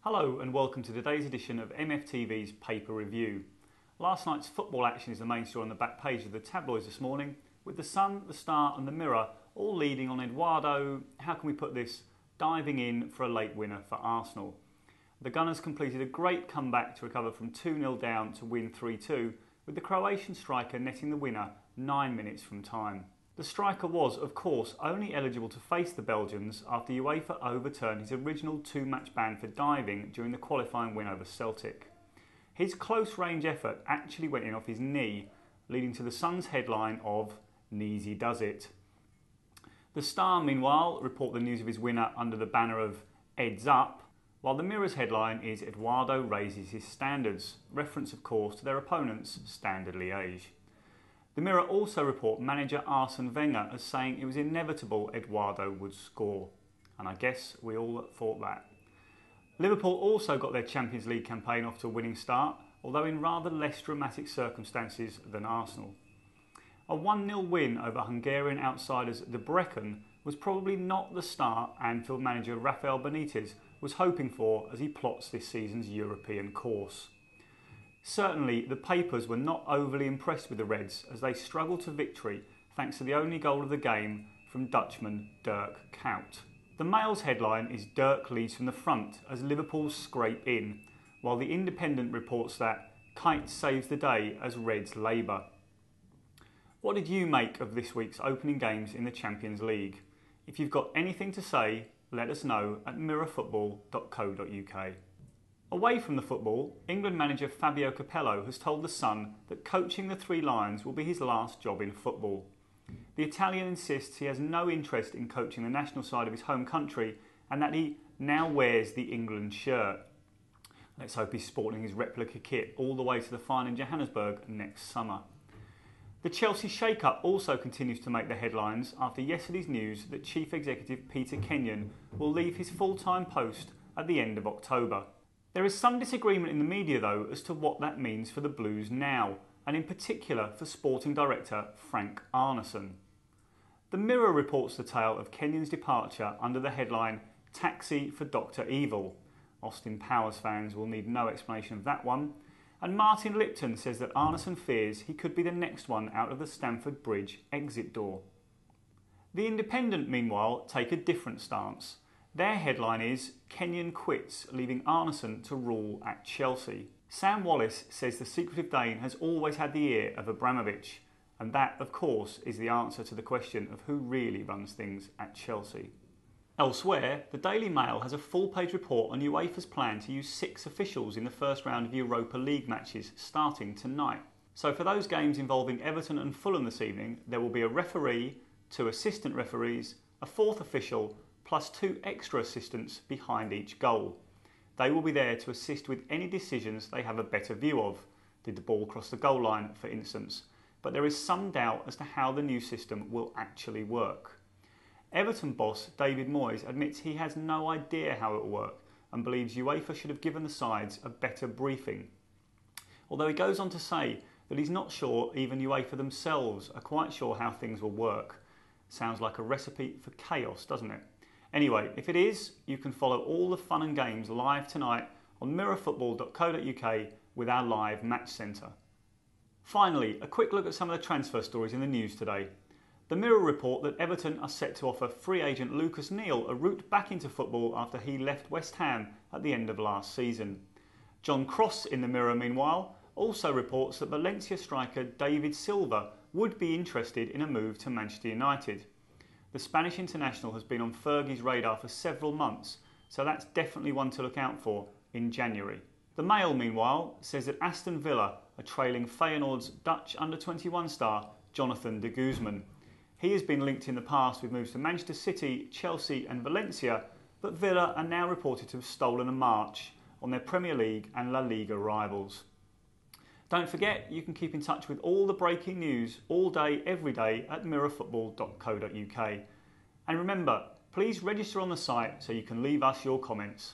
Hello and welcome to today's edition of MFTV's Paper Review. Last night's football action is the main story on the back page of the tabloids this morning, with the Sun, the Star and the Mirror all leading on Eduardo, how can we put this, diving in for a late winner for Arsenal. The Gunners completed a great comeback to recover from 2-0 down to win 3-2, with the Croatian striker netting the winner 9 minutes from time. The striker was, of course, only eligible to face the Belgians after UEFA overturned his original two-match ban for diving during the qualifying win over Celtic. His close-range effort actually went in off his knee, leading to the Sun's headline of "Kneesy does it." The Star, meanwhile, report the news of his winner under the banner of "Eds up," while the Mirror's headline is "Eduardo raises his standards," reference of course to their opponent's standard Liège. The Mirror also report manager Arsene Wenger as saying it was inevitable Eduardo would score. And I guess we all thought that. Liverpool also got their Champions League campaign off to a winning start, although in rather less dramatic circumstances than Arsenal. A 1-0 win over Hungarian outsiders Debrecen was probably not the start Anfield manager Rafael Benitez was hoping for as he plots this season's European course. Certainly, the papers were not overly impressed with the Reds as they struggled to victory thanks to the only goal of the game from Dutchman Dirk Kuyt. The Mail's headline is "Dirk leads from the front as Liverpool scrape in," while the Independent reports that Kuyt saves the day as Reds labour. What did you make of this week's opening games in the Champions League? If you've got anything to say, let us know at mirrorfootball.co.uk. Away from the football, England manager Fabio Capello has told The Sun that coaching the Three Lions will be his last job in football. The Italian insists he has no interest in coaching the national side of his home country and that he now wears the England shirt. Let's hope he's sporting his replica kit all the way to the final in Johannesburg next summer. The Chelsea shake-up also continues to make the headlines after yesterday's news that Chief Executive Peter Kenyon will leave his full-time post at the end of October. There is some disagreement in the media though as to what that means for the Blues now, and in particular for sporting director Frank Arnesen. The Mirror reports the tale of Kenyon's departure under the headline "Taxi for Dr. Evil." Austin Powers fans will need no explanation of that one. And Martin Lipton says that Arnesen fears he could be the next one out of the Stamford Bridge exit door. The Independent, meanwhile, take a different stance. Their headline is "Kenyon quits, leaving Arnesen to rule at Chelsea." Sam Wallace says the secretive Dane has always had the ear of Abramovich, and that, of course, is the answer to the question of who really runs things at Chelsea. Elsewhere, the Daily Mail has a full-page report on UEFA's plan to use 6 officials in the first round of Europa League matches starting tonight. So for those games involving Everton and Fulham this evening, there will be a referee, 2 assistant referees, a 4th official, plus 2 extra assistants behind each goal. They will be there to assist with any decisions they have a better view of. Did the ball cross the goal line, for instance? But there is some doubt as to how the new system will actually work. Everton boss David Moyes admits he has no idea how it will work and believes UEFA should have given the sides a better briefing. Although he goes on to say that he's not sure even UEFA themselves are quite sure how things will work. Sounds like a recipe for chaos, doesn't it? Anyway, if it is, you can follow all the fun and games live tonight on mirrorfootball.co.uk with our live match centre. Finally, a quick look at some of the transfer stories in the news today. The Mirror report that Everton are set to offer free agent Lucas Neal a route back into football after he left West Ham at the end of last season. John Cross in the Mirror, meanwhile, also reports that Valencia striker David Silva would be interested in a move to Manchester United. The Spanish international has been on Fergie's radar for several months, so that's definitely one to look out for in January. The Mail, meanwhile, says that Aston Villa are trailing Feyenoord's Dutch under-21 star Jonathan de Guzman. He has been linked in the past with moves to Manchester City, Chelsea and Valencia, but Villa are now reported to have stolen a march on their Premier League and La Liga rivals. Don't forget, you can keep in touch with all the breaking news all day, every day at mirrorfootball.co.uk. And remember, please register on the site so you can leave us your comments.